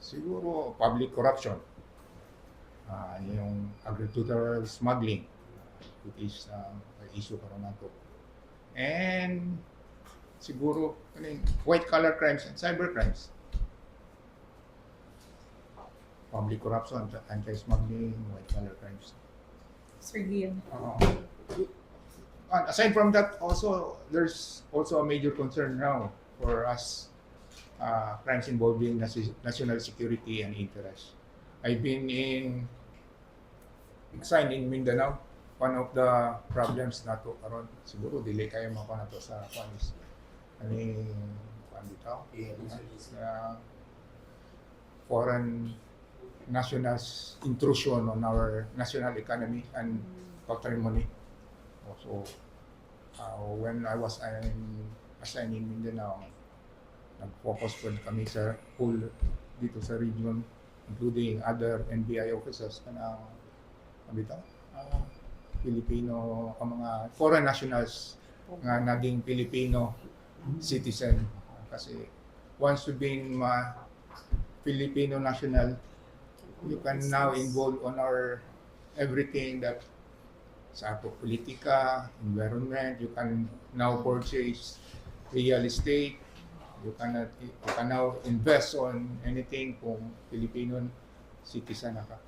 Siguro public corruption, yung agricultural smuggling, which is issue karon nato. And siguro white collar crimes and cyber crimes. Public corruption, anti-smuggling, white collar crimes. Sir Gian. And aside from that, also there's also a major concern now for us, crimes involving national security and interest. I've been signed in Mindanao. One of the problems na to karon siguro dili kayo mako na to sa panis. Ani dito? Foreign nationals intrusion on our national economy and patrimony. So, when I was assigned in Mindanao, nag-focus po kami sa whole dito sa region, including other NBI officers na bitaw, Filipino, mga foreign nationals nga naging Filipino citizen. Kasi once you've been Filipino national, you can now involve on our everything that sa ato politika, environment. You can now purchase real estate. You can now invest on anything kung Filipino citizen na ka.